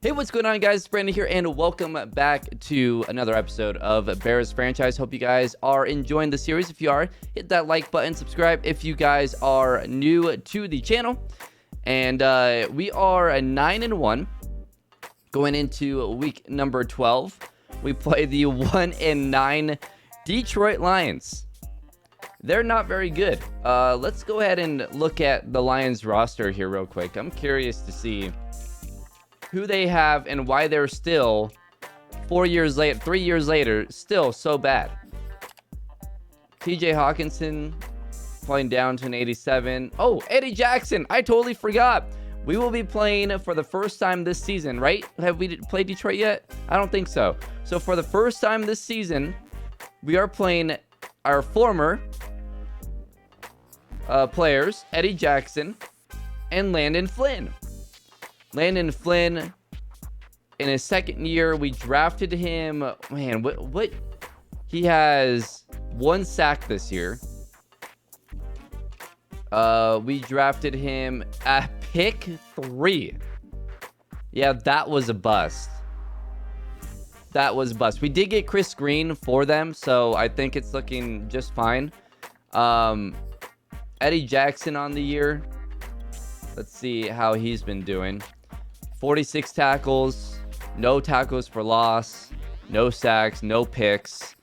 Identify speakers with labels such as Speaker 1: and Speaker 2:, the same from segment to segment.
Speaker 1: Hey, what's going on, guys? Brandon here, and welcome back to another episode of Bears Franchise. Hope you guys are enjoying the series. If you are, hit that like button, subscribe if you guys are new to the channel. And we are a 9-1 going into week number 12. We play the 1-9 Detroit Lions. They're not very good. Let's go ahead and look at the Lions roster here real quick. I'm curious to see who they have and why they're still 3 years later, still so bad. TJ Hawkinson playing down to an 87. Oh, Eddie Jackson. I totally forgot. We will be playing for the first time this season, right? Have we played Detroit yet? I don't think so. So for the first time this season, we are playing our former players, Eddie Jackson and Landon Flynn. Landon Flynn, in his second year, we drafted him. Man, what? He has 1 sack this year. We drafted him at pick 3. Yeah, that was a bust. That was a bust. We did get Chris Green for them, so I think it's looking just fine. Eddie Jackson on the year. Let's see how he's been doing. 46 tackles, no tackles for loss, no sacks, no picks,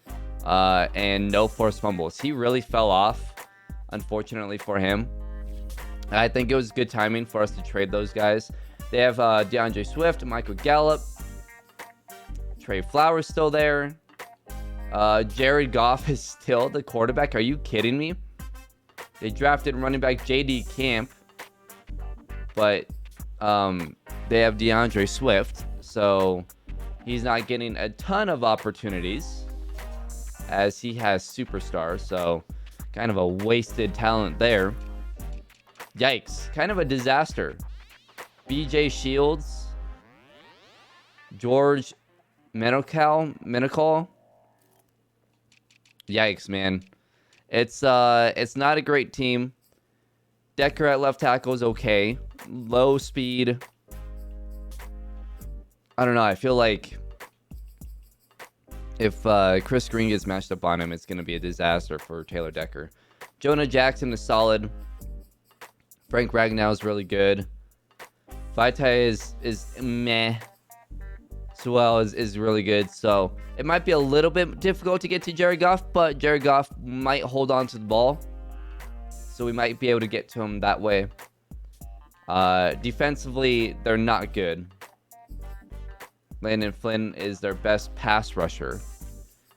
Speaker 1: and no forced fumbles. He really fell off, unfortunately for him. I think it was good timing for us to trade those guys. They have DeAndre Swift, Michael Gallup, Trey Flowers still there. Jared Goff is still the quarterback. Are you kidding me? They drafted running back J.D. Camp, but they have DeAndre Swift, so he's not getting a ton of opportunities as he has superstars, so kind of a wasted talent there. Yikes, kind of a disaster. BJ Shields, George Menocal. Yikes, man. It's not a great team. Decker at left tackle is okay. Low speed. I don't know. I feel like if Chris Green gets matched up on him, it's going to be a disaster for Taylor Decker. Jonah Jackson is solid. Frank Ragnow is really good. Vitae is meh. Sewell is really good. So it might be a little bit difficult to get to Jared Goff, but Jared Goff might hold on to the ball. So we might be able to get to him that way. Defensively, they're not good. Landon Flynn is their best pass rusher.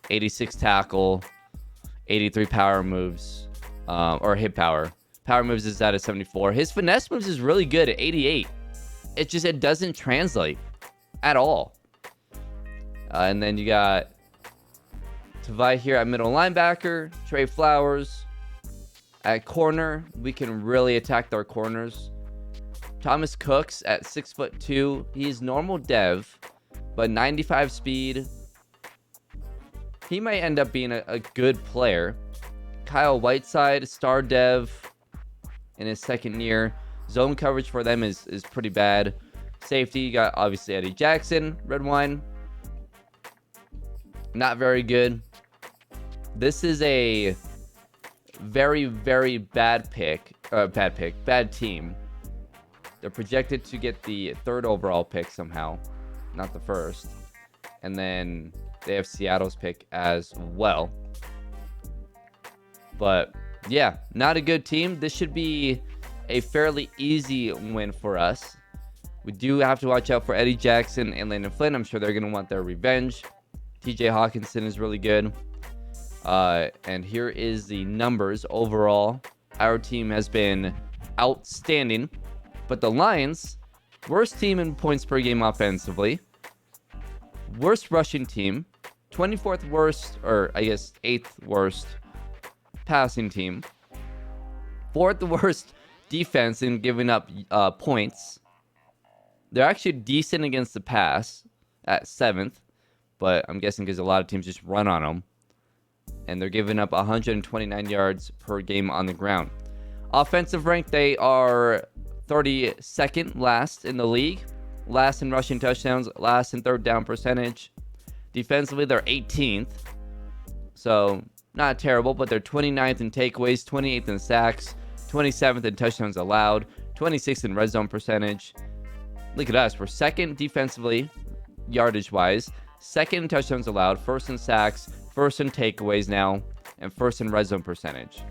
Speaker 1: 86 tackle, 83 power moves, or hit power. Power moves is at a 74. His finesse moves is really good at 88. It doesn't translate at all. And then you got Tavai here at middle linebacker. Trey Flowers at corner. We can really attack our corners. Thomas Cooks at 6'2". He's normal dev, but 95 speed. He might end up being a good player. Kyle Whiteside, star dev in his second year. Zone coverage for them is pretty bad. Safety, you got obviously Eddie Jackson, red wine. Not very good. This is a very, very bad team. They're projected to get the 3rd overall pick somehow, not the 1st. And then they have Seattle's pick as well. But yeah, not a good team. This should be a fairly easy win for us. We do have to watch out for Eddie Jackson and Landon Flynn. I'm sure they're going to want their revenge. TJ Hawkinson is really good. And here is the numbers overall. Our team has been outstanding. But the Lions, worst team in points per game offensively. Worst rushing team. 24th worst, or I guess 8th worst passing team. 4th worst defense in giving up points. They're actually decent against the pass at 7th. But I'm guessing because a lot of teams just run on them. And they're giving up 129 yards per game on the ground. Offensive rank, they are 32nd last in the league. last in rushing touchdowns, last in third down percentage. Defensively, they're 18th. So, not terrible, but they're 29th in takeaways, 28th in sacks, 27th in touchdowns allowed, 26th in red zone percentage. Look at us. We're second defensively, yardage-wise, second in touchdowns allowed, first in sacks, first in takeaways now, and first in red zone percentage.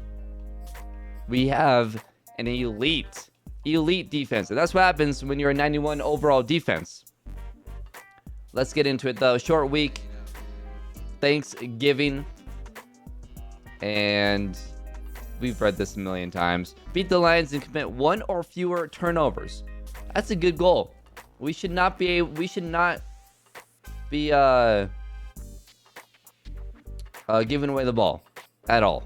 Speaker 1: We have an elite defense. And that's what happens when you're a 91 overall defense. Let's get into it, though. Short week, Thanksgiving, and we've read this a million times. Beat the Lions and commit 1 or fewer turnovers. That's a good goal. We should not be giving away the ball at all.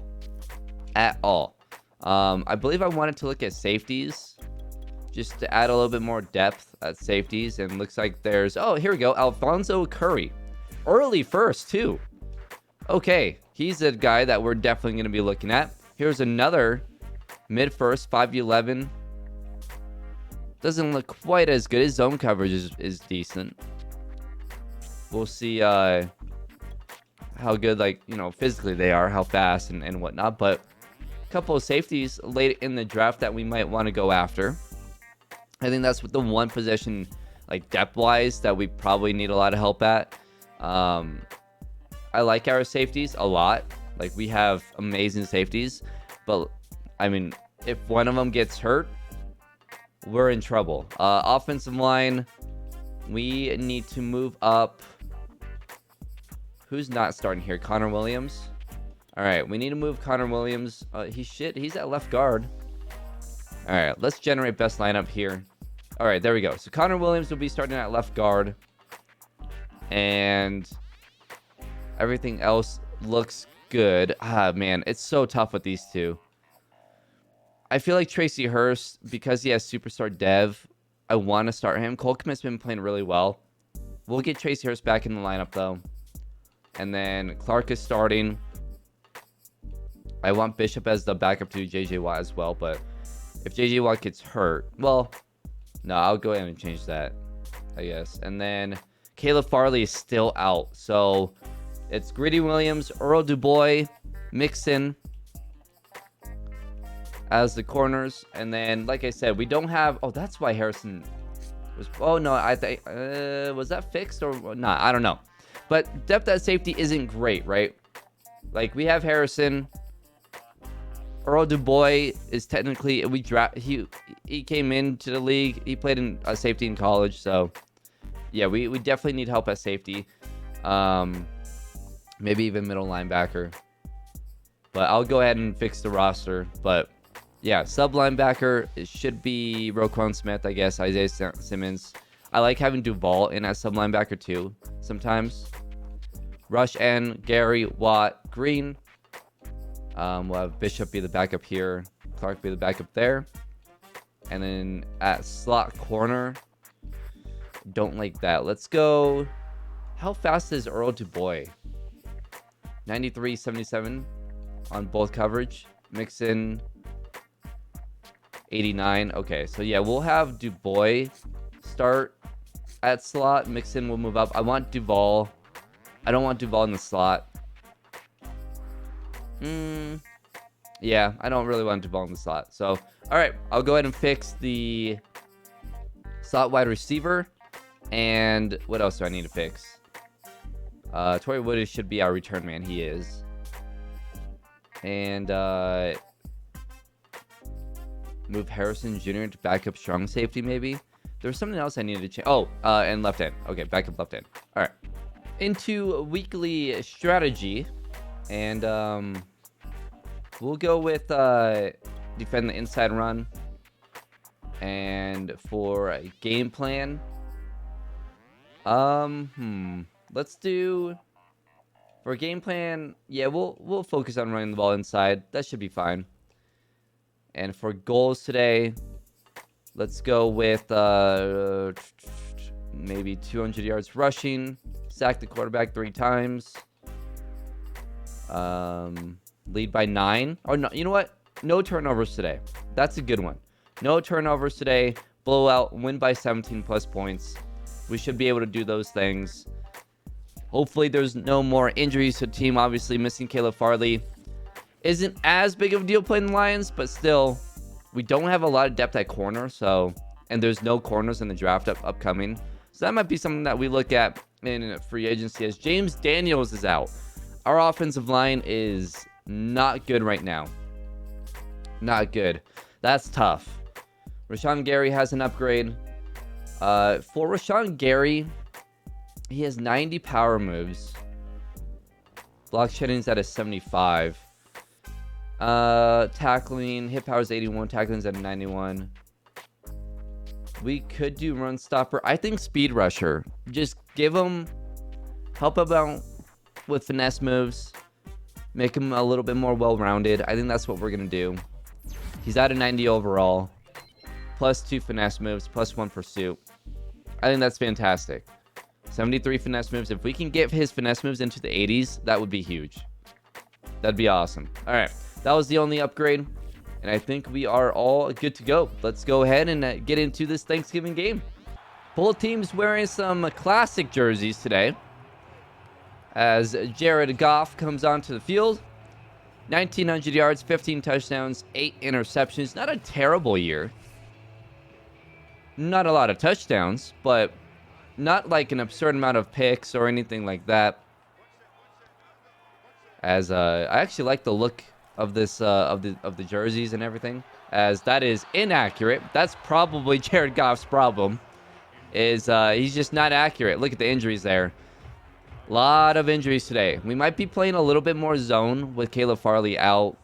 Speaker 1: I believe I wanted to look at safeties just to add a little bit more depth at safeties, and looks like there's, oh, here we go, Alfonso Curry, early first too. Okay, he's a guy that we're definitely going to be looking at. Here's another mid first, 5'11". Doesn't look quite as good. His zone coverage is decent. We'll see how good, like, you know, physically they are, how fast and whatnot. But a couple of safeties late in the draft that we might want to go after. I think that's the one position, like, depth-wise, that we probably need a lot of help at. I like our safeties a lot. Like, we have amazing safeties. But, I mean, if one of them gets hurt, we're in trouble. Offensive line, we need to move up. Who's not starting here? Connor Williams. All right, we need to move Connor Williams. He's at left guard. All right, let's generate best lineup here. All right, there we go. So Connor Williams will be starting at left guard. And everything else looks good. Ah, man, it's so tough with these two. I feel like Tracy Hurst, because he has superstar dev, I want to start him. Cole Kmet's been playing really well. We'll get Tracy Hurst back in the lineup, though. And then Clark is starting. I want Bishop as the backup to JJ Watt as well, but if JJ Watt gets hurt, well, no, I'll go ahead and change that, I guess. And then Caleb Farley is still out. So it's Greedy Williams, Earl Dubois, Mixon as the corners. And then, like I said, we don't have... Oh, that's why Harrison was... Oh, no, I think... was that fixed or not? I don't know. But depth at safety isn't great, right? Like, we have Harrison. Earl Dubois is technically... He came into the league. He played in safety in college. So, yeah, we definitely need help at safety. Maybe even middle linebacker. But I'll go ahead and fix the roster. But... yeah, sub linebacker, it should be Roquan Smith, I guess, Isaiah Simmons. I like having Duvall in as sub linebacker too, sometimes. Rush N, Gary, Watt, Green. We'll have Bishop be the backup here, Clark be the backup there. And then at slot corner, don't like that. Let's go. How fast is Earl Dubois? 93.77 on both coverage. Mixon 89. Okay, so yeah, we'll have Dubois start at slot. Mixon will move up. I want Duvall. I don't want Duvall in the slot. Yeah, I don't really want Duvall in the slot. So, all right, I'll go ahead and fix the slot wide receiver. And what else do I need to fix? Torrey Wood should be our return man. He is. And move Harrison Jr. to backup strong safety, maybe. There's something else I needed to change. Oh, and left end. Okay, backup left end. All right. Into weekly strategy. And we'll go with defend the inside run. And for a game plan, let's do... for a game plan, yeah, we'll focus on running the ball inside. That should be fine. And for goals today, let's go with maybe 200 yards rushing. Sack the quarterback 3 times. Lead by 9. Oh, no, you know what? No turnovers today. That's a good one. No turnovers today. blowout, win by 17 plus points. We should be able to do those things. Hopefully there's no more injuries to the team. Obviously missing Caleb Farley isn't as big of a deal playing the Lions, but still, we don't have a lot of depth at corner, so, and there's no corners in the draft upcoming. So that might be something that we look at in free agency as James Daniels is out. Our offensive line is not good right now. Not good. That's tough. Rashawn Gary has an upgrade. For Rashawn Gary, he has 90 power moves. Block shedding's at a 75. Tackling, hit power's 81, tackling's at a 91. We could do run stopper. I think speed rusher. Just give him, help him out with finesse moves. Make him a little bit more well-rounded. I think that's what we're going to do. He's at a 90 overall. Plus 2 finesse moves, plus 1 pursuit. I think that's fantastic. 73 finesse moves. If we can get his finesse moves into the 80s, that would be huge. That'd be awesome. All right. That was the only upgrade. And I think we are all good to go. Let's go ahead and get into this Thanksgiving game. Both teams wearing some classic jerseys today. As Jared Goff comes onto the field. 1,900 yards, 15 touchdowns, 8 interceptions. Not a terrible year. Not a lot of touchdowns, but not like an absurd amount of picks or anything like that. As I actually like the look of this of the jerseys and everything, as that is inaccurate. That's probably Jared Goff's problem, is he's just not accurate. Look at the injuries there. A lot of injuries today. We might be playing a little bit more zone with Caleb Farley out.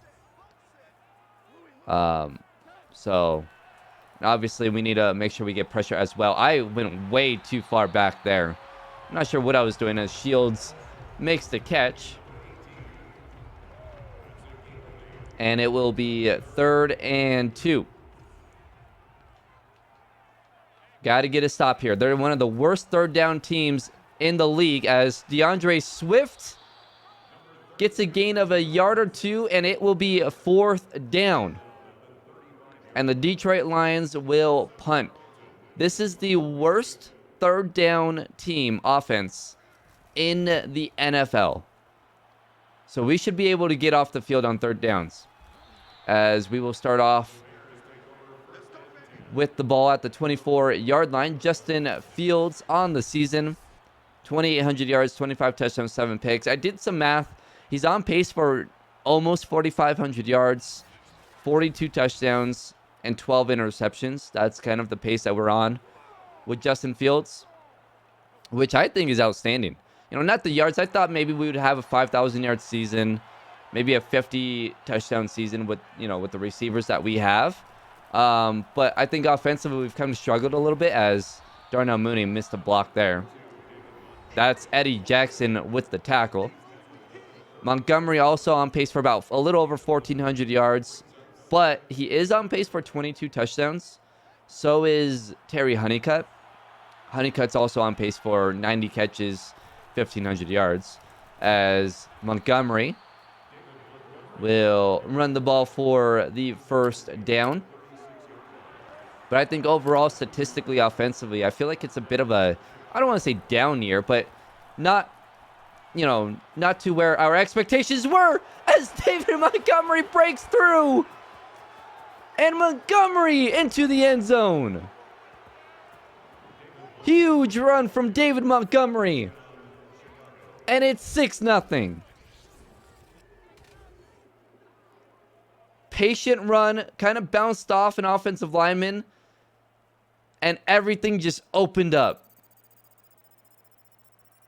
Speaker 1: So obviously we need to make sure we get pressure as well. I went way too far back there. I'm not sure what I was doing as Shields makes the catch. And it will be 3rd and 2. Got to get a stop here. They're one of the worst 3rd down teams in the league, as DeAndre Swift gets a gain of a yard or 2, and it will be a 4th down. And the Detroit Lions will punt. This is the worst 3rd down team offense in the NFL. So we should be able to get off the field on 3rd downs. As we will start off with the ball at the 24-yard line. Justin Fields on the season. 2,800 yards, 25 touchdowns, 7 picks. I did some math. He's on pace for almost 4,500 yards, 42 touchdowns, and 12 interceptions. That's kind of the pace that we're on with Justin Fields, which I think is outstanding. You know, not the yards. I thought maybe we would have a 5,000-yard season, maybe a 50 touchdown season with, you know, with the receivers that we have. But I think offensively we've kind of struggled a little bit, as Darnell Mooney missed a block there. That's Eddie Jackson with the tackle. Montgomery also on pace for about a little over 1,400 yards, but he is on pace for 22 touchdowns. So is Terry Honeycutt. Honeycutt's also on pace for 90 catches, 1,500 yards, as Montgomery will run the ball for the 1st down. But I think overall, statistically, offensively, I feel like it's a bit of a, I don't want to say down year, but not, you know, not to where our expectations were, as David Montgomery breaks through. And Montgomery into the end zone. Huge run from David Montgomery. And it's 6-0. Patient run, kind of bounced off an offensive lineman, and everything just opened up.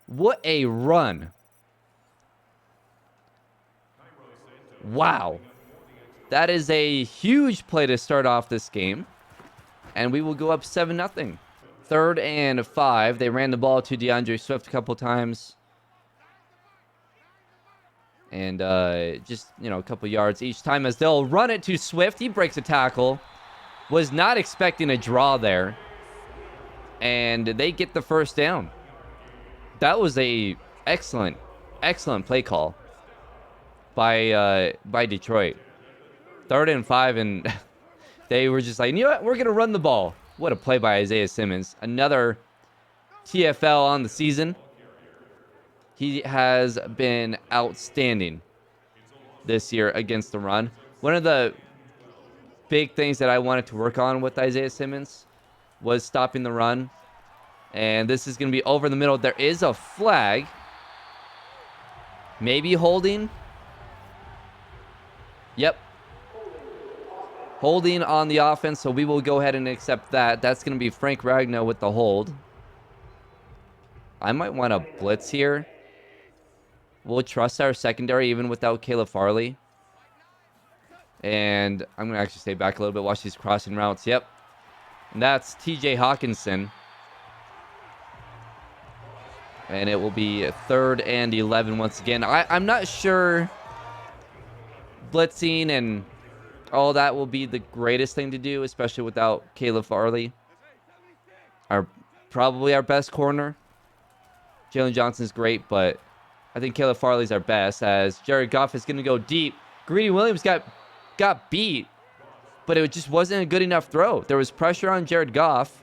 Speaker 1: What a run. Wow. That is a huge play to start off this game. And we will go up 7-0. 3rd and 5. They ran the ball to DeAndre Swift a couple times. And just, you know, a couple yards each time as they'll run it to Swift. He breaks a tackle. Was not expecting a draw there. And they get the 1st down. That was a excellent play call by Detroit. 3rd and 5, and they were just like, you know what? We're going to run the ball. What a play by Isaiah Simmons. Another TFL on the season. He has been outstanding this year against the run. One of the big things that I wanted to work on with Isaiah Simmons was stopping the run. And this is going to be over the middle. There is a flag. Maybe holding. Yep. Holding on the offense, so we will go ahead and accept that. That's going to be Frank Ragnow with the hold. I might want to blitz here. We'll trust our secondary even without Caleb Farley. And I'm going to actually stay back a little bit, watch these crossing routes. Yep. And that's TJ Hawkinson. And it will be 3rd and 11 once again. I'm not sure blitzing and all that will be the greatest thing to do, especially without Caleb Farley. Probably our best corner. Jalen Johnson's great, but I think Caleb Farley's our best, as Jared Goff is going to go deep. Greedy Williams got beat, but it just wasn't a good enough throw. There was pressure on Jared Goff.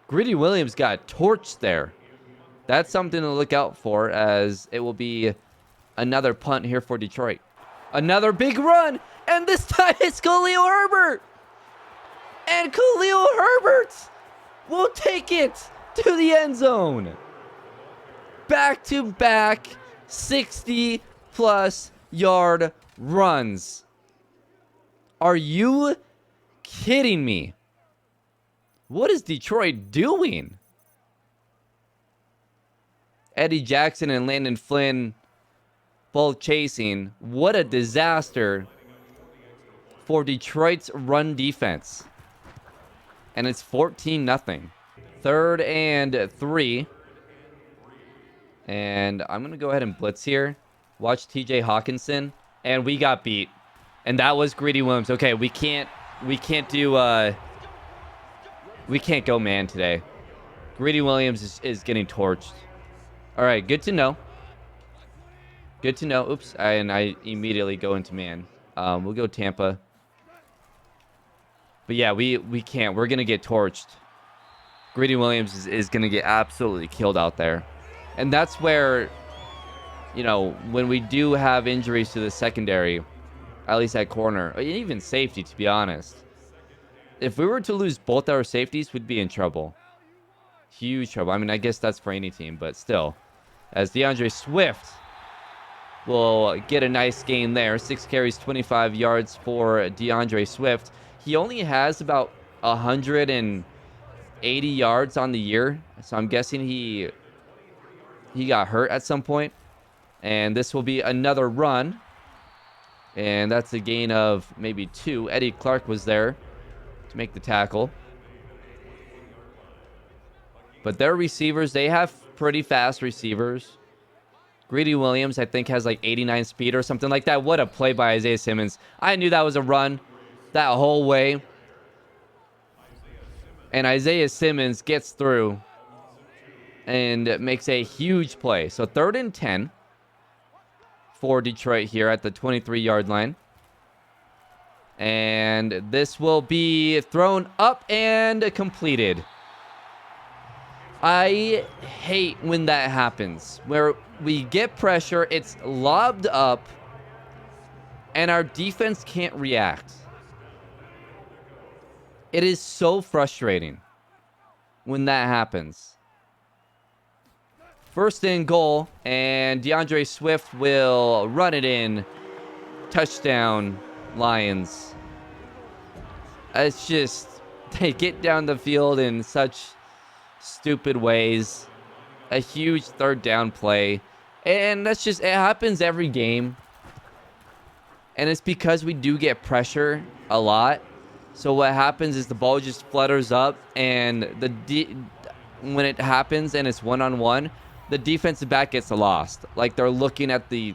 Speaker 1: Greedy Williams got torched there. That's something to look out for, as it will be another punt here for Detroit. Another big run, and this time it's Khalil Herbert. And Khalil Herbert will take it to the end zone. Back-to-back 60-plus yard runs. Are you kidding me? What is Detroit doing? Eddie Jackson and Landon Flynn both chasing. What a disaster for Detroit's run defense. And it's 14-0. 3rd and 3. And I'm going to go ahead and blitz here. Watch TJ Hawkinson. And we got beat. And that was Greedy Williams. Okay, we can't go man today. Greedy Williams is getting torched. All right, good to know. Good to know. Oops, and I immediately go into man. We'll go Tampa. But yeah, we can't. We're going to get torched. Greedy Williams is going to get absolutely killed out there. And that's where, you know, when we do have injuries to the secondary, at least at corner, and even safety, to be honest, if we were to lose both our safeties, we'd be in trouble. Huge trouble. I mean, I guess that's for any team, but still. As DeAndre Swift will get a nice gain there. 6 carries, 25 yards for DeAndre Swift. He only has about 180 yards on the year, so I'm guessing he got hurt at some point. And this will be another run. And that's a gain of maybe 2. Eddie Clark was there to make the tackle. But their receivers, they have pretty fast receivers. Greedy Williams, I think, has like 89 speed or something like that. What a play by Isaiah Simmons. I knew that was a run that whole way. And Isaiah Simmons gets through and makes a huge play. So 3rd and 10 for Detroit here at the 23-yard line. And this will be thrown up and completed. I hate when that happens, where we get pressure, it's lobbed up, and our defense can't react. It is so frustrating when that happens. 1st and goal, and DeAndre Swift will run it in. Touchdown, Lions. It's just, they get down the field in such stupid ways. A huge 3rd down play. And that's just, it happens every game. And it's because we do get pressure a lot. So what happens is the ball just flutters up, and when it happens and it's one-on-one, the defensive back gets lost. Like they're looking into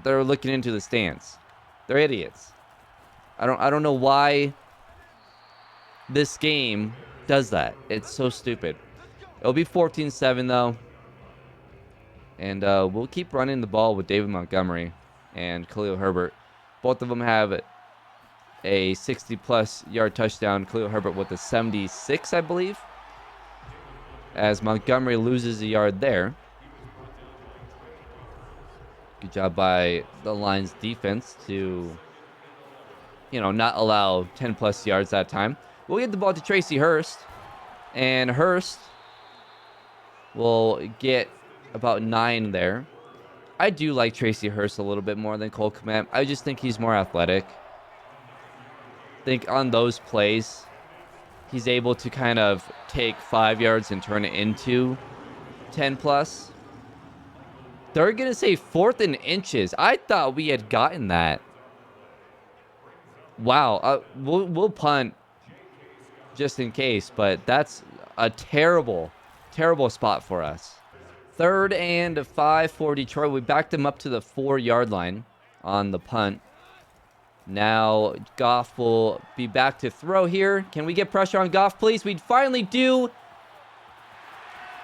Speaker 1: the stands. They're idiots. I don't know why this game does that. It's so stupid. It'll be 14-7 though. And we'll keep running the ball with David Montgomery and Khalil Herbert. Both of them have a 60-plus yard touchdown. Khalil Herbert with a 76, I believe, as Montgomery loses a yard there. Good job by the Lions defense to, not allow 10-plus yards that time. We'll get the ball to Tracy Hurst, and Hurst will get about 9 there. I do like Tracy Hurst a little bit more than Cole Kmet. I just think he's more athletic. I think on those plays, he's able to kind of take 5 yards and turn it into 10-plus. They're going to say 4th and inches. I thought we had gotten that. Wow. We'll punt just in case, but that's a terrible, terrible spot for us. 3rd and 5 for Detroit. We backed them up to the 4-yard line on the punt. Now Goff will be back to throw here. Can we get pressure on Goff, please? We finally do.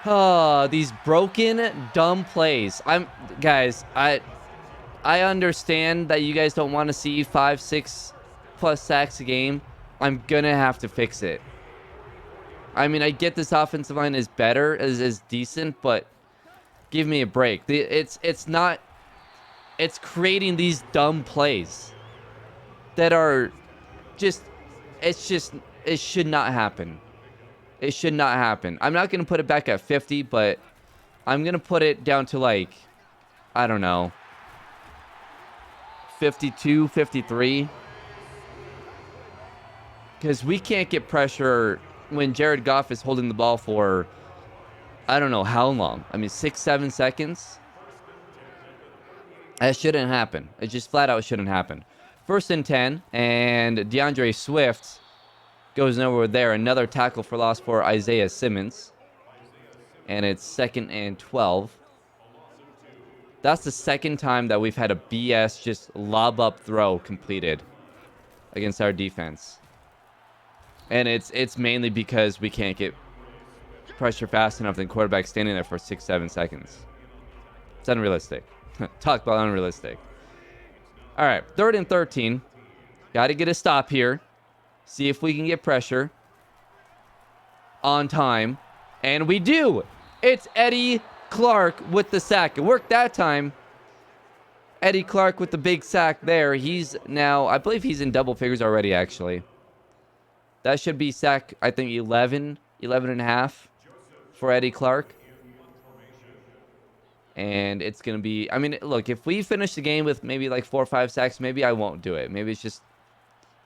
Speaker 1: Oh, these broken, dumb plays. Guys, I understand that you guys don't want to see 5-6 plus sacks a game. I'm gonna have to fix it. I mean, I get this offensive line is better, is decent, but give me a break. It's creating these dumb plays that are it should not happen. It should not happen. I'm not going to put it back at 50, but I'm going to put it down to, like, I don't know, 52, 53. Because we can't get pressure when Jared Goff is holding the ball for, I don't know how long. I mean, 6-7 seconds. That shouldn't happen. It just flat out shouldn't happen. 1st and 10, and DeAndre Swift goes nowhere there. Another tackle for loss for Isaiah Simmons. And it's 2nd and 12. That's the second time that we've had a BS just lob up throw completed against our defense. And it's mainly because we can't get pressure fast enough than quarterback standing there for 6-7 seconds. It's unrealistic. Talk about unrealistic. All right, 3rd and 13. Got to get a stop here. See if we can get pressure on time. And we do. It's Eddie Clark with the sack. It worked that time. Eddie Clark with the big sack there. He's now, I believe he's in double figures already, actually. That should be sack, I think, 11 and a half for Eddie Clark. And it's going to be, I mean, look, if we finish the game with maybe like 4 or 5 sacks, maybe I won't do it. Maybe it's just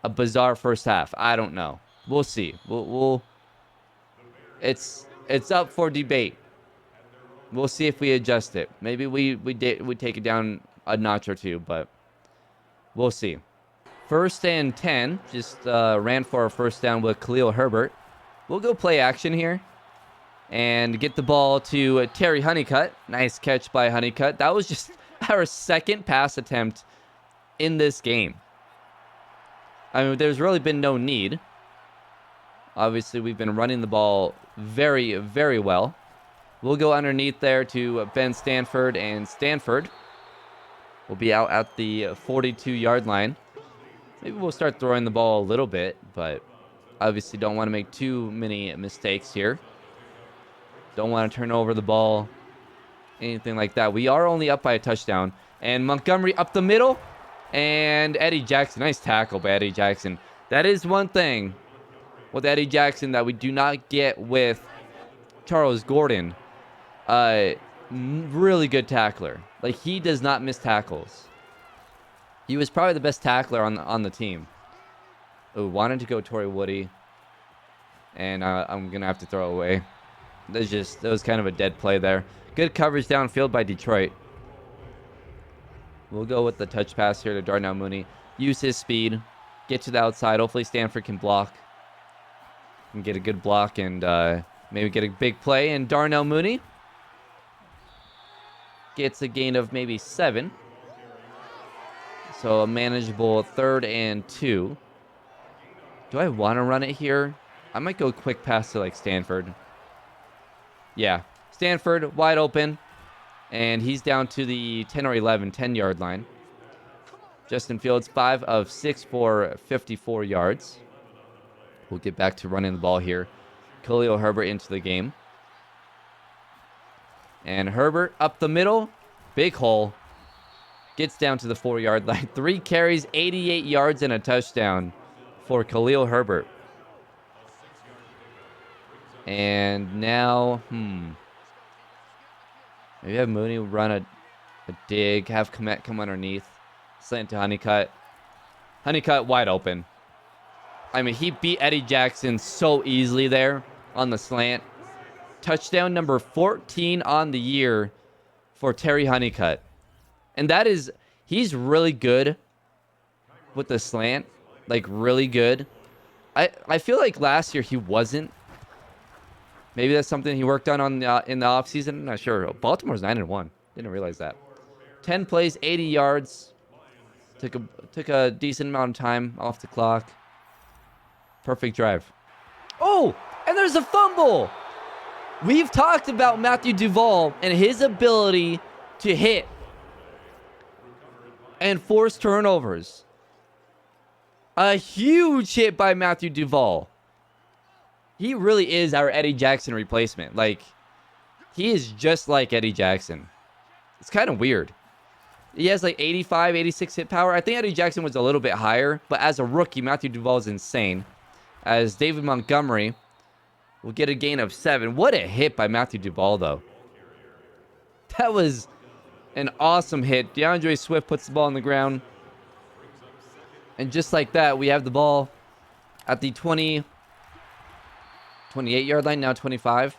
Speaker 1: a bizarre first half. I don't know. We'll see. It's up for debate. We'll see if we adjust it. Maybe we take it down a notch or two, but we'll see. 1st and 10. Just ran for a first down with Khalil Herbert. We'll go play action here and get the ball to Terry Honeycutt. Nice catch by Honeycutt. That was just our 2nd pass attempt in this game. I mean, there's really been no need. Obviously, we've been running the ball very, very well. We'll go underneath there to Ben Stanford, and Stanford will be out at the 42-yard line. Maybe we'll start throwing the ball a little bit, but obviously don't want to make too many mistakes here. Don't want to turn over the ball, anything like that. We are only up by a touchdown. And Montgomery up the middle. And Eddie Jackson. Nice tackle by Eddie Jackson. That is one thing with Eddie Jackson that we do not get with Charles Gordon. Really good tackler. Like, he does not miss tackles. He was probably the best tackler on the team. Oh, wanted to go Torrey Woody. And I'm going to have to throw away. That was kind of a dead play there. Good coverage downfield by Detroit. We'll go with the touch pass here to Darnell Mooney. Use his speed. Get to the outside. Hopefully Stanford can block. And get a good block and maybe get a big play. And Darnell Mooney gets a gain of maybe 7. So a manageable 3rd and 2. Do I want to run it here? I might go quick pass to like Stanford. Yeah, Stanford wide open, and he's down to the 10 or 11, 10-yard line. Justin Fields, 5 of 6 for 54 yards. We'll get back to running the ball here. Khalil Herbert into the game. And Herbert up the middle. Big hole. Gets down to the 4-yard line. 3 carries, 88 yards, and a touchdown for Khalil Herbert. And now, maybe have Mooney run a dig. Have Komet come underneath. Slant to Honeycutt. Honeycutt wide open. I mean, he beat Eddie Jackson so easily there on the slant. Touchdown number 14 on the year for Terry Honeycutt. And that is, he's really good with the slant. Like, really good. I feel like last year he wasn't. Maybe that's something he worked on in the offseason. I'm not sure. Baltimore's 9-1. Didn't realize that. 10 plays, 80 yards. Took a decent amount of time off the clock. Perfect drive. Oh, and there's a fumble. We've talked about Matthew Duvall and his ability to hit and force turnovers. A huge hit by Matthew Duvall. He really is our Eddie Jackson replacement. Like, he is just like Eddie Jackson. It's kind of weird. He has like 85, 86 hit power. I think Eddie Jackson was a little bit higher, but as a rookie, Matthew Duvall is insane. As David Montgomery will get a gain of 7. What a hit by Matthew Duvall, though. That was an awesome hit. DeAndre Swift puts the ball on the ground. And just like that, we have the ball at the 28-yard line, now 25.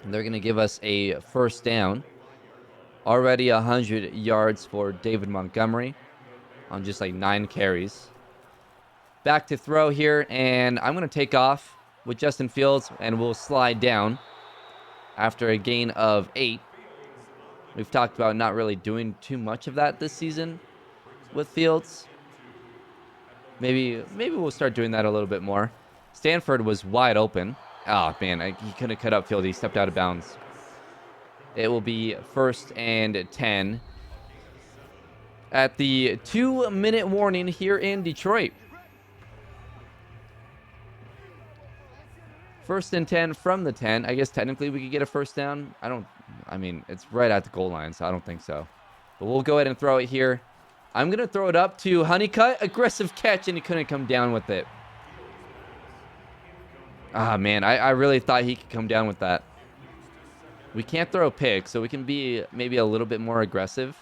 Speaker 1: And they're going to give us a first down. Already 100 yards for David Montgomery on just like 9 carries. Back to throw here, and I'm going to take off with Justin Fields, and we'll slide down after a gain of 8. We've talked about not really doing too much of that this season with Fields. Maybe we'll start doing that a little bit more. Stanford was wide open. Oh, man, he couldn't cut up field. He stepped out of bounds. It will be 1st and 10 at the 2-minute warning here in Detroit. 1st and 10 from the 10. I guess technically we could get a first down. I mean, it's right at the goal line, so I don't think so. But we'll go ahead and throw it here. I'm going to throw it up to Honeycutt. Aggressive catch, and he couldn't come down with it. Ah, man, I really thought he could come down with that. We can't throw a pick, so we can be maybe a little bit more aggressive.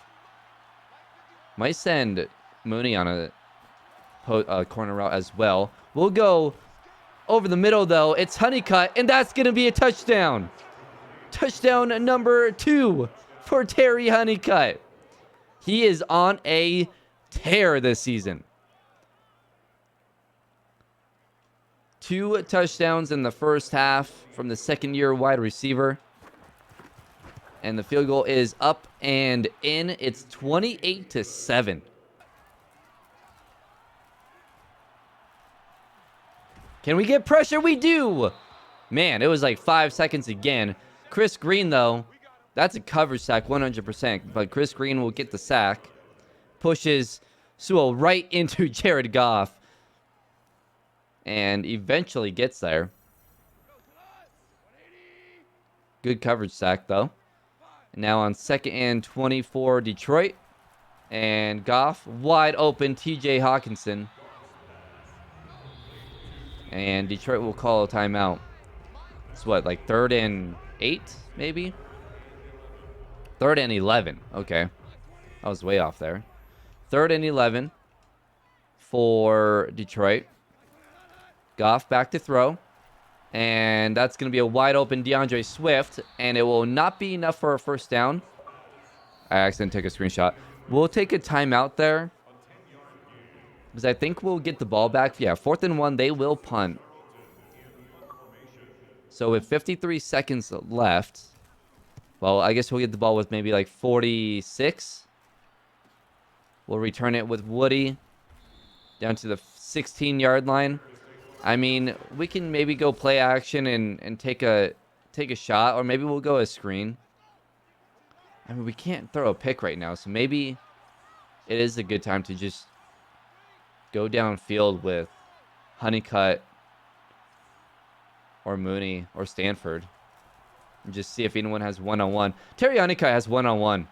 Speaker 1: Might send Mooney on a corner route as well. We'll go over the middle, though. It's Honeycutt, and that's going to be a touchdown. Touchdown number 2 for Terry Honeycutt. He is on a tear this season. 2 touchdowns in the first half from the second-year wide receiver. And the field goal is up and in. It's 28-7. Can we get pressure? We do. Man, it was like 5 seconds again. Chris Green, though, that's a coverage sack 100%. But Chris Green will get the sack. Pushes Sewell right into Jared Goff. And eventually gets there. Good coverage sack, though. Now on 2nd and 24, Detroit. And Goff, wide open, TJ Hawkinson. And Detroit will call a timeout. It's what, like 3rd and 8, maybe? 3rd and 11. Okay. I was way off there. 3rd and 11 for Detroit. Goff back to throw. And that's going to be a wide open DeAndre Swift. And it will not be enough for a first down. I accidentally took a screenshot. We'll take a timeout there. Because I think we'll get the ball back. Yeah, 4th and 1, they will punt. So with 53 seconds left. Well, I guess we'll get the ball with maybe like 46. We'll return it with Woody. Down to the 16-yard line. I mean, we can maybe go play action and take a shot, or maybe we'll go a screen. I mean, we can't throw a pick right now, so maybe it is a good time to just go downfield with Honeycutt or Mooney or Stanford and just see if anyone has one-on-one. Terry Honeycutt has one-on-one,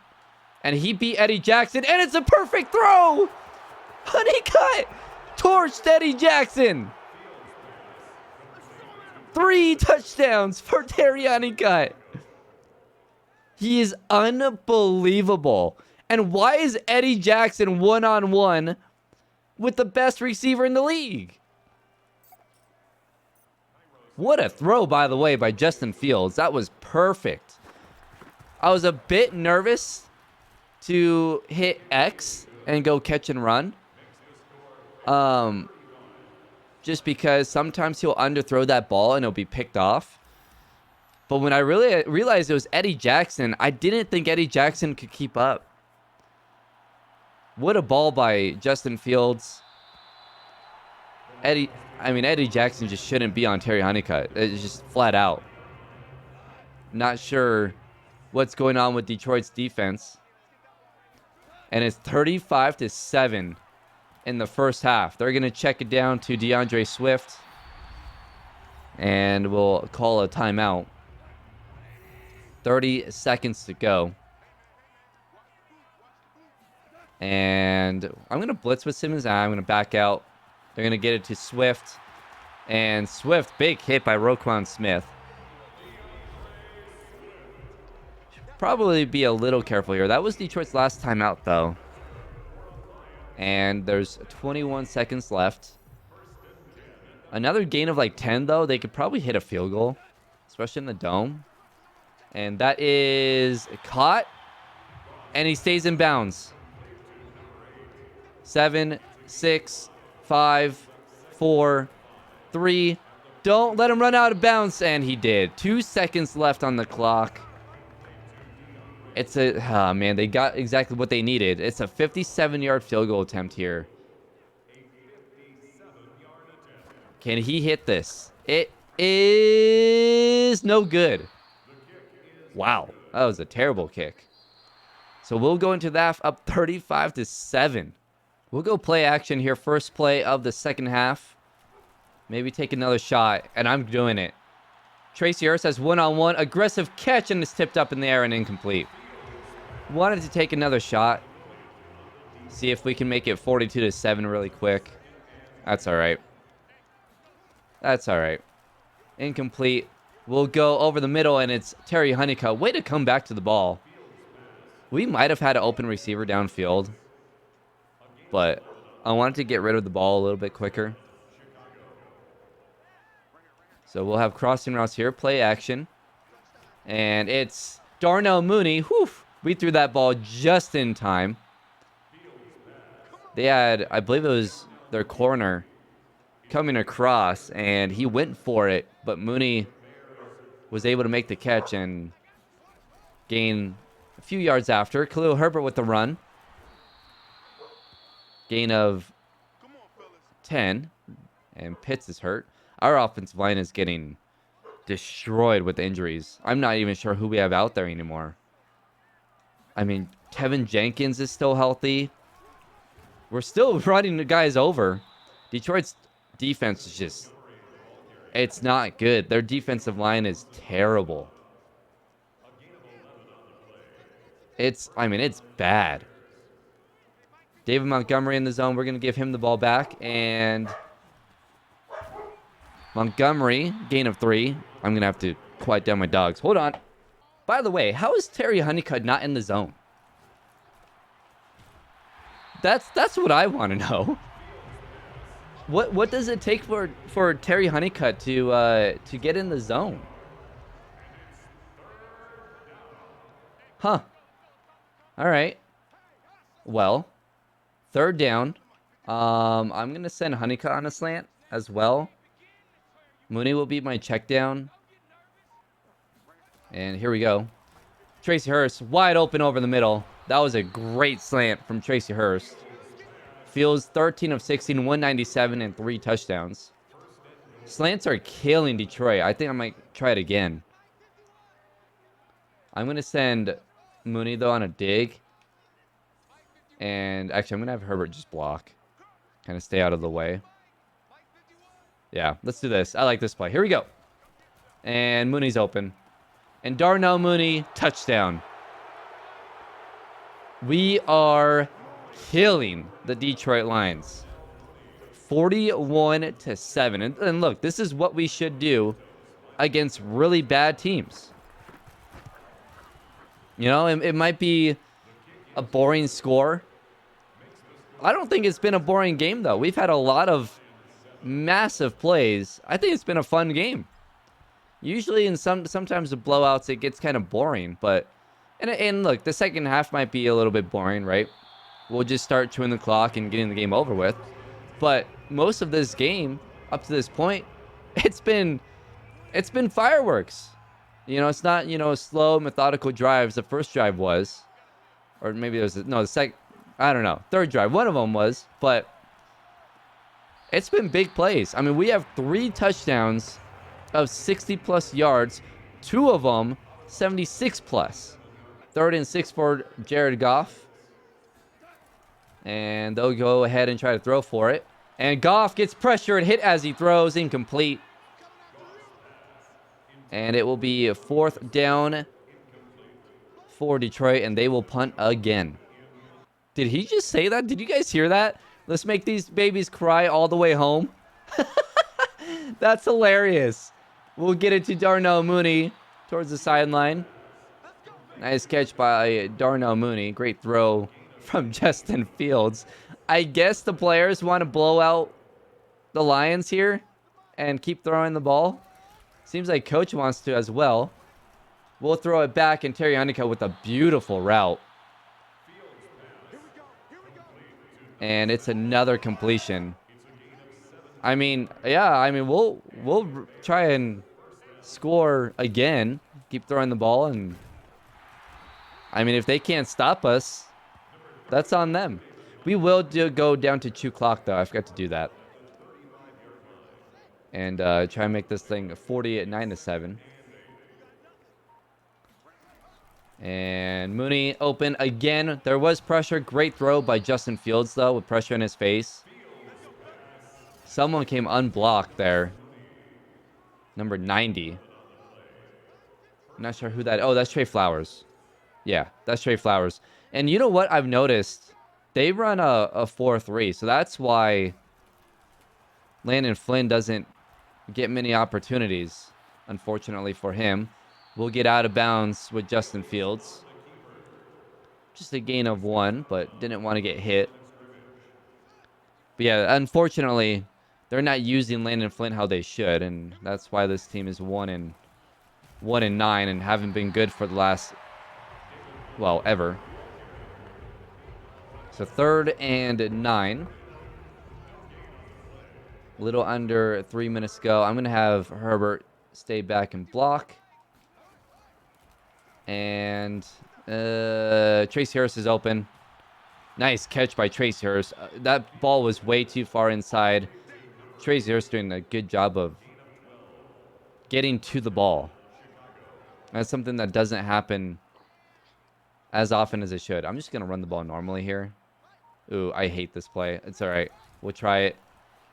Speaker 1: and he beat Eddie Jackson, and it's a perfect throw. Honeycutt torched Eddie Jackson. 3 touchdowns for Terry Honeycutt. He is unbelievable. And why is Eddie Jackson one-on-one with the best receiver in the league? What a throw, by the way, by Justin Fields. That was perfect. I was a bit nervous to hit X and go catch and run. Just because sometimes he'll underthrow that ball and it'll be picked off. But when I really realized it was Eddie Jackson, I didn't think Eddie Jackson could keep up. What a ball by Justin Fields. Eddie Jackson just shouldn't be on Terry Honeycutt. It's just flat out. Not sure what's going on with Detroit's defense. And it's 35-7 in the first half. They're going to check it down to DeAndre Swift. And we'll call a timeout. 30 seconds to go. And I'm going to blitz with Simmons. I'm going to back out. They're going to get it to Swift. And Swift, big hit by Roquan Smith. Should probably be a little careful here. That was Detroit's last timeout, though. And there's 21 seconds left. Another gain of like 10, though. They could probably hit a field goal, especially in the dome. And that is caught. And he stays in bounds. 7, 6, 5, 4, 3. Don't let him run out of bounds. And he did. 2 seconds left on the clock. It's oh man, they got exactly what they needed. It's a 57-yard field goal attempt here. Can he hit this? It is no good. Wow, that was a terrible kick. So we'll go into that up 35-7. We'll go play action here. First play of the second half. Maybe take another shot, and I'm doing it. Tracy Hurst has one-on-one. Aggressive catch, and it's tipped up in the air and incomplete. Wanted to take another shot. See if we can make it 42-7 really quick. That's all right. That's all right. Incomplete. We'll go over the middle, and it's Terry Honeycutt. Way to come back to the ball. We might have had an open receiver downfield, but I wanted to get rid of the ball a little bit quicker. So we'll have crossing routes here. Play action. And it's Darnell Mooney. Whew. We threw that ball just in time. They had, I believe it was their corner coming across, and he went for it, but Mooney was able to make the catch and gain a few yards after. Khalil Herbert with the run. Gain of 10, and Pitts is hurt. Our offensive line is getting destroyed with injuries. I'm not even sure who we have out there anymore. I mean, Tevin Jenkins is still healthy. We're still running the guys over. Detroit's defense is just... it's not good. Their defensive line is terrible. It's bad. David Montgomery in the zone. We're going to give him the ball back. And Montgomery, gain of 3. I'm going to have to quiet down my dogs. Hold on. By the way, how is Terry Honeycutt not in the zone? That's what I want to know. What does it take for Terry Honeycutt to get in the zone? Huh. All right. Well, third down. I'm going to send Honeycutt on a slant as well. Mooney will be my check down. And here we go. Tracy Hurst wide open over the middle. That was a great slant from Tracy Hurst. Fields 13 of 16, 197, and 3 touchdowns. Slants are killing Detroit. I think I might try it again. I'm going to send Mooney, though, on a dig. And actually, I'm going to have Herbert just block. Kind of stay out of the way. Yeah, let's do this. I like this play. Here we go. And Mooney's open. And Darnell Mooney, touchdown. We are killing the Detroit Lions. 41-7. And look, this is what we should do against really bad teams. You know, it might be a boring score. I don't think it's been a boring game, though. We've had a lot of massive plays. I think it's been a fun game. Usually in sometimes the blowouts, it gets kind of boring. But, and look, the second half might be a little bit boring, right? We'll just start chewing the clock and getting the game over with. But most of this game, up to this point, it's been fireworks. You know, it's not, you know, slow, methodical drives. The first drive was. Or maybe there was, no, the second, I don't know. Third drive, one of them was. But it's been big plays. I mean, we have 3 touchdowns of 60-plus yards. 2 of them, 76-plus. 3rd and 6 for Jared Goff. And they'll go ahead and try to throw for it. And Goff gets pressured, hit as he throws, incomplete. And it will be a 4th down for Detroit, and they will punt again. Did he just say that? Did you guys hear that? Let's make these babies cry all the way home. That's hilarious. We'll get it to Darnell Mooney towards the sideline. Nice catch by Darnell Mooney. Great throw from Justin Fields. I guess the players want to blow out the Lions here and keep throwing the ball. Seems like coach wants to as well. We'll throw it back, and Terry Honeycutt with a beautiful route. And it's another completion. I mean, yeah, I mean, we'll try and score again. Keep throwing the ball, and I mean, if they can't stop us, that's on them. We will go down to 2 clock, though. I forgot to do that. And try and make this thing 49-7. And Mooney open again. There was pressure. Great throw by Justin Fields, though, with pressure in his face. Someone came unblocked there. Number 90. I'm not sure who that... Oh, that's Trey Flowers. Yeah, that's Trey Flowers. And you know what I've noticed? They run a 4-3, so that's why Landon Flynn doesn't get many opportunities, unfortunately for him. We'll get out of bounds with Justin Fields. Just a gain of 1, but didn't want to get hit. But yeah, unfortunately, they're not using Landon Flynn how they should, and that's why this team is 1-9 and haven't been good for the last, well, ever. So 3rd and 9. A little under 3 minutes to go. I'm going to have Herbert stay back and block. And Trace Harris is open. Nice catch by Trace Harris. That ball was way too far inside. Trace Harris doing a good job of getting to the ball. That's something that doesn't happen as often as it should. I'm just going to run the ball normally here. Ooh, I hate this play. It's all right. We'll try it.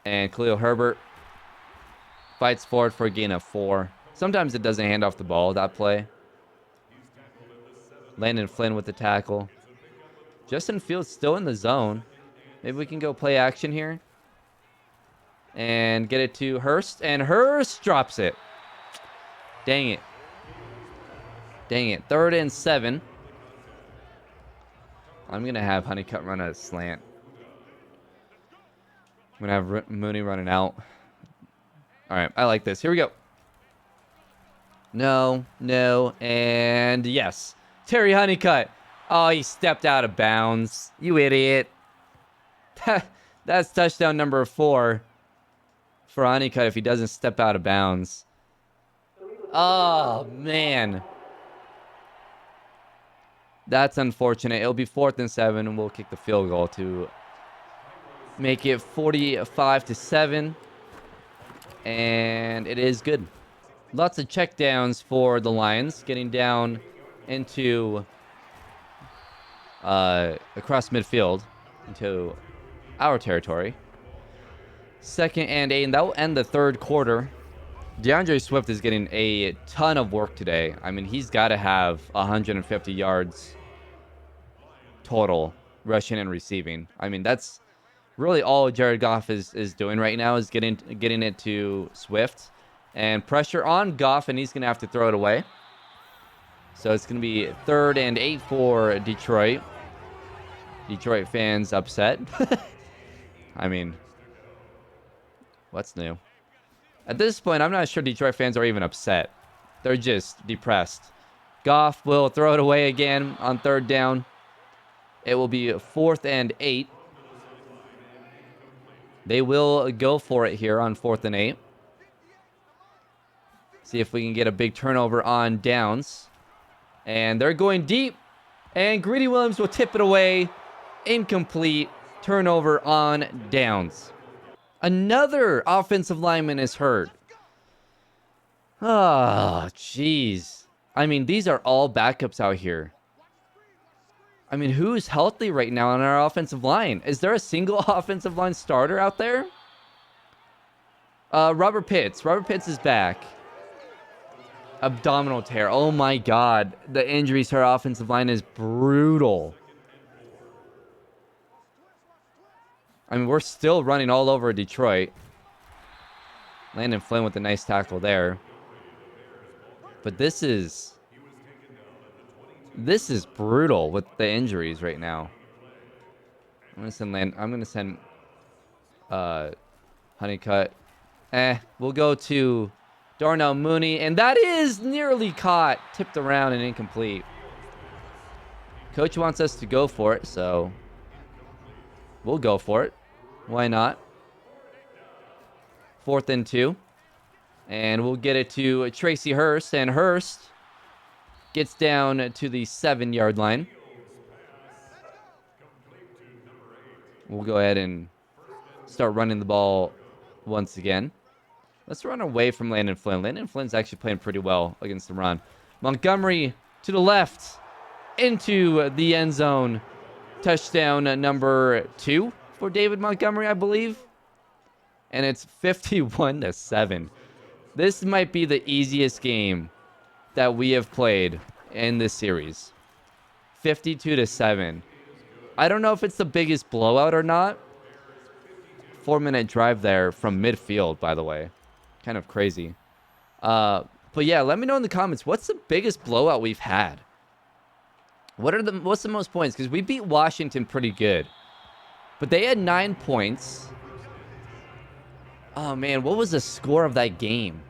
Speaker 1: And Khalil Herbert fights forward for a gain of 4. Sometimes it doesn't hand off the ball, that play. Landon Flynn with the tackle. Justin Fields still in the zone. Maybe we can go play action here. And get it to Hurst. And Hurst drops it. Dang it. Dang it. 3rd and 7. I'm going to have Honeycutt run a slant. I'm going to have Mooney running out. All right. I like this. Here we go. No. No. And yes. Terry Honeycutt. Oh, he stepped out of bounds. You idiot. That's touchdown number 4 for Honeycutt if he doesn't step out of bounds. Oh, man. That's unfortunate. It'll be 4th and 7, and we'll kick the field goal to make it 45-7. And it is good. Lots of checkdowns for the Lions, getting down into across midfield into our territory. 2nd and 8, and that will end the third quarter. DeAndre Swift is getting a ton of work today. I mean, he's got to have 150 yards total rushing and receiving. I mean, that's really all Jared Goff is doing right now, is getting it to Swift. And pressure on Goff, and he's going to have to throw it away. So it's going to be 3rd and 8 for Detroit. Detroit fans upset. I mean, what's new? At this point, I'm not sure Detroit fans are even upset. They're just depressed. Goff will throw it away again on 3rd down. It will be 4th and 8. They will go for it here on 4th and 8. See if we can get a big turnover on downs. And they're going deep. And Greedy Williams will tip it away. Incomplete. Turnover on downs. Another offensive lineman is hurt. Oh, jeez. I mean, these are all backups out here. I mean, who's healthy right now on our offensive line? Is there a single offensive line starter out there? Robert Pitts. Robert Pitts is back. Abdominal tear. Oh my God. The injuries to our offensive line is brutal. I mean, we're still running all over Detroit. Landon Flynn with a nice tackle there. But this is brutal with the injuries right now. I'm gonna send Honeycutt. We'll go to Darnell Mooney, and that is nearly caught, tipped around and incomplete. Coach wants us to go for it, so we'll go for it. Why not? 4th and 2. And we'll get it to Tracy Hurst, and Hurst gets down to the 7-yard line. We'll go ahead and start running the ball once again. Let's run away from Landon Flynn. Landon Flynn's actually playing pretty well against the run. Montgomery to the left into the end zone. Touchdown number 2 for David Montgomery, I believe. And it's 51-7. This might be the easiest game that we have played in this series. 52-7. I don't know if it's the biggest blowout or not. 4-minute drive there from midfield, by the way. Kind of crazy. But yeah, let me know in the comments, what's the biggest blowout we've had? What's the most points? Because we beat Washington pretty good. But they had 9 points. Oh man, what was the score of that game?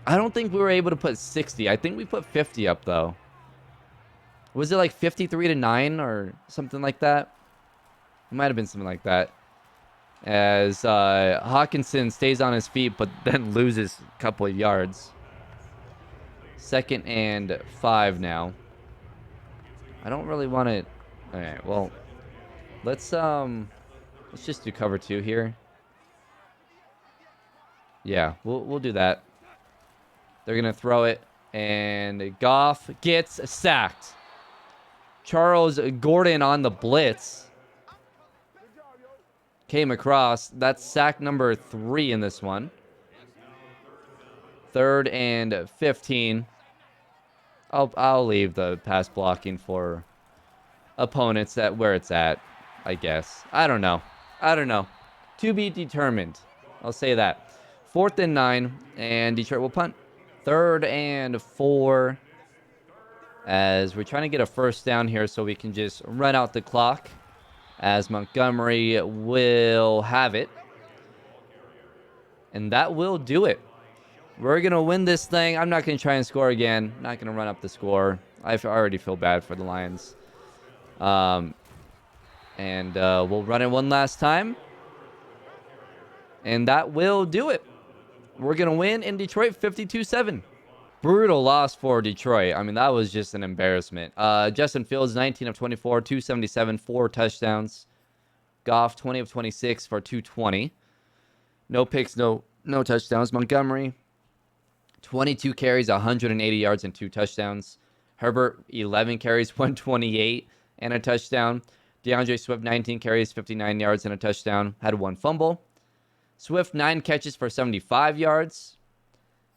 Speaker 1: I don't think we were able to put 60. I think we put 50 up though. Was it like 53-9 or something like that? It might have been something like that. As Hawkinson stays on his feet, but then loses a couple of yards. 2nd and 5 now. I don't really want to. All right, well, let's just do cover 2 here. Yeah, we'll do that. They're gonna throw it, and Goff gets sacked. Charles Gordon on the blitz came across. That's sack number 3 in this one. 3rd and 15. I'll leave the pass blocking for opponents at where it's at, I guess. I don't know. To be determined. I'll say that. 4th and 9, and Detroit will punt. 3rd and 4, as we're trying to get a first down here so we can just run out the clock, as Montgomery will have it. And that will do it. We're going to win this thing. I'm not going to try and score again. Not going to run up the score. I already feel bad for the Lions. And we'll run it one last time. And that will do it. We're going to win in Detroit 52-7. Brutal loss for Detroit. I mean, that was just an embarrassment. Justin Fields, 19 of 24, 277, 4 touchdowns. Goff, 20 of 26 for 220. No picks, no touchdowns. Montgomery, 22 carries, 180 yards, and 2 touchdowns. Herbert, 11 carries, 128, and a touchdown. DeAndre Swift, 19 carries, 59 yards, and a touchdown. Had 1 fumble. Swift, 9 catches for 75 yards.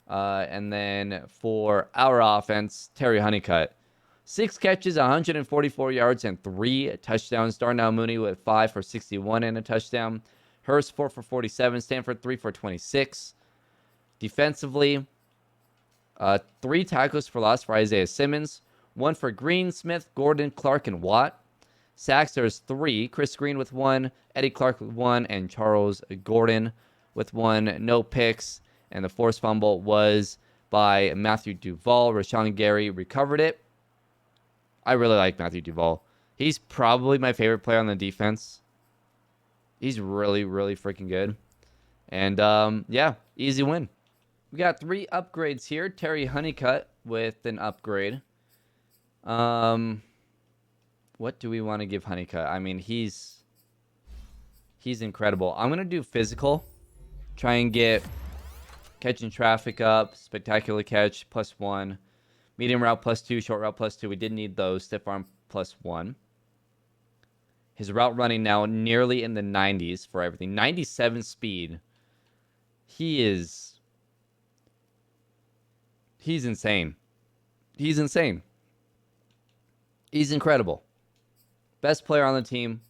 Speaker 1: And then for our offense, Terry Honeycutt, 6 catches, 144 yards, and 3 touchdowns. Darnell Mooney with 5 for 61 and a touchdown. Hurst, 4 for 47. Stanford, 3 for 26. Defensively, 3 tackles for loss for Isaiah Simmons. 1 for Green, Smith, Gordon, Clark, and Watt. Sacks, there's 3. Chris Green with 1. Eddie Clark with 1. And Charles Gordon with 1. No picks. And the forced fumble was by Matthew Duvall. Rashawn Gary recovered it. I really like Matthew Duvall. He's probably my favorite player on the defense. He's really, really freaking good. And, yeah, easy win. We got 3 upgrades here. Terry Honeycutt with an upgrade. What do we want to give Honeycutt? I mean, he's incredible. I'm going to do physical. Try and get catching traffic up. Spectacular catch, +1. Medium route, +2. Short route, +2. We did need those. Stiff arm, +1. His route running now nearly in the 90s for everything. 97 speed. He's insane. He's insane. He's incredible. Best player on the team.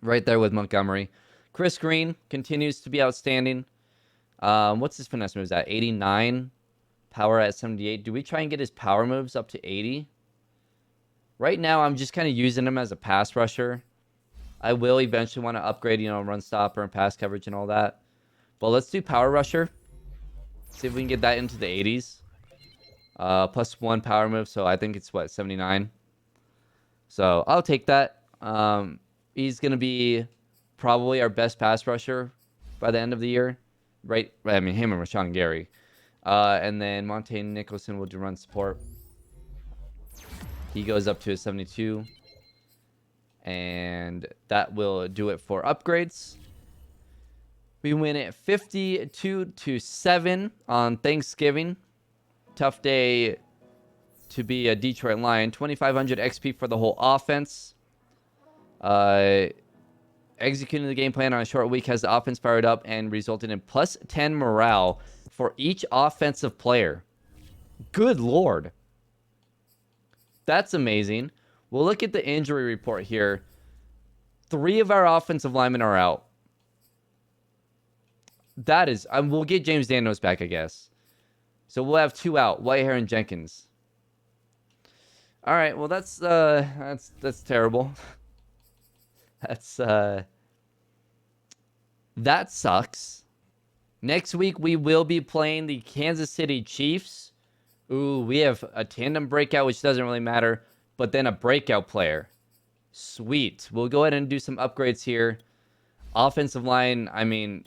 Speaker 1: Right there with Montgomery. Chris Green continues to be outstanding. What's his finesse moves at? 89. Power at 78. Do we try and get his power moves up to 80? Right now, I'm just kind of using him as a pass rusher. I will eventually want to upgrade, run stopper and pass coverage and all that. But let's do power rusher. See if we can get that into the 80s. +1 power move, so I think it's, 79? So I'll take that. He's going to be probably our best pass rusher by the end of the year. Right? I mean, him and Rashawn Gary. And then Monte Nicholson will do run support. He goes up to a 72. And that will do it for upgrades. We win it 52-7 on Thanksgiving. Tough day to be a Detroit Lion. 2,500 XP for the whole offense. Executing the game plan on a short week has the offense fired up and resulted in +10 morale for each offensive player. Good Lord. That's amazing. We'll look at the injury report here. 3 of our offensive linemen are out. That is... we'll get James Daniels back, I guess. So we'll have 2 out. Whitehair and Jenkins. All right. Well, that's terrible. That sucks. Next week, we will be playing the Kansas City Chiefs. Ooh, we have a tandem breakout, which doesn't really matter, but then a breakout player. Sweet. We'll go ahead and do some upgrades here. Offensive line, I mean,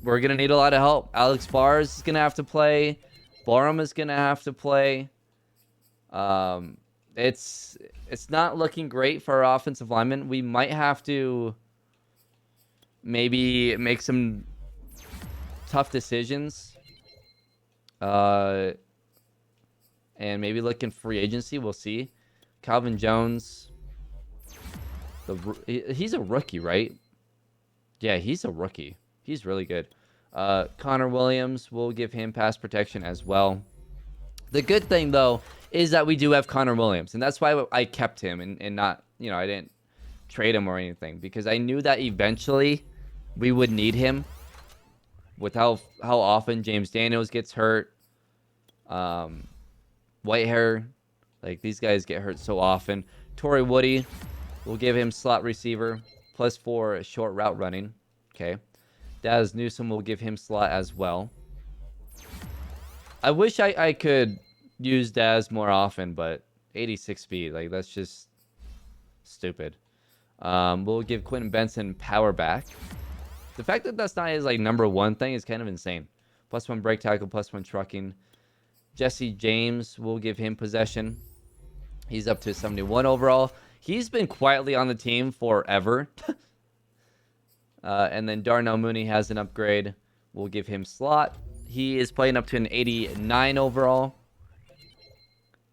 Speaker 1: we're going to need a lot of help. Alex Bars is going to have to play. Barham is going to have to play. It's not looking great for our offensive linemen. We might have to maybe make some tough decisions. And maybe look in free agency. We'll see. Calvin Jones. He's a rookie, right? Yeah, he's a rookie. He's really good. Connor Williams, we'll give him pass protection as well. The good thing, though, is that we do have Connor Williams. And that's why I kept him and not, I didn't trade him or anything. Because I knew that eventually we would need him. With how often James Daniels gets hurt. Whitehair. Like, these guys get hurt so often. Torrey Woody, we'll give him slot receiver. +4 short route running. Okay. Daz Newsome will give him slot as well. I wish I could use Daz more often, but 86 speed, like, that's just stupid. We'll give Quentin Benson power back. The fact that that's not his, like, #1 thing is kind of insane. +1 break tackle, +1 trucking. Jesse James, we'll give him possession. He's up to 71 overall. He's been quietly on the team forever. And then Darnell Mooney has an upgrade. We'll give him slot. He is playing up to an 89 overall.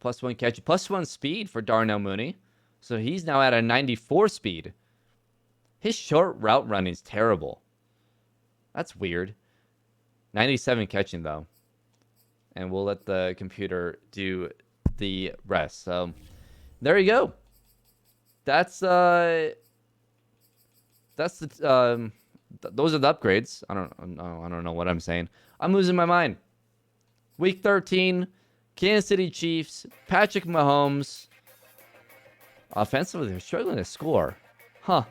Speaker 1: +1 catch. +1 speed for Darnell Mooney. So he's now at a 94 speed. His short route running is terrible. That's weird. 97 catching, though. And we'll let the computer do the rest. So there you go. That's the those are the upgrades. I don't know what I'm saying. I'm losing my mind. Week 13, Kansas City Chiefs, Patrick Mahomes. Offensively, they're struggling to score. Huh.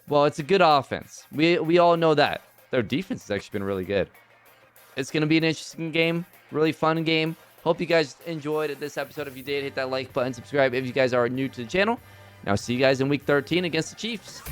Speaker 1: Well, it's a good offense. We all know that. Their defense has actually been really good. It's going to be an interesting game. Really fun game. Hope you guys enjoyed this episode. If you did, hit that like button, subscribe if you guys are new to the channel. And I'll see you guys in week 13 against the Chiefs.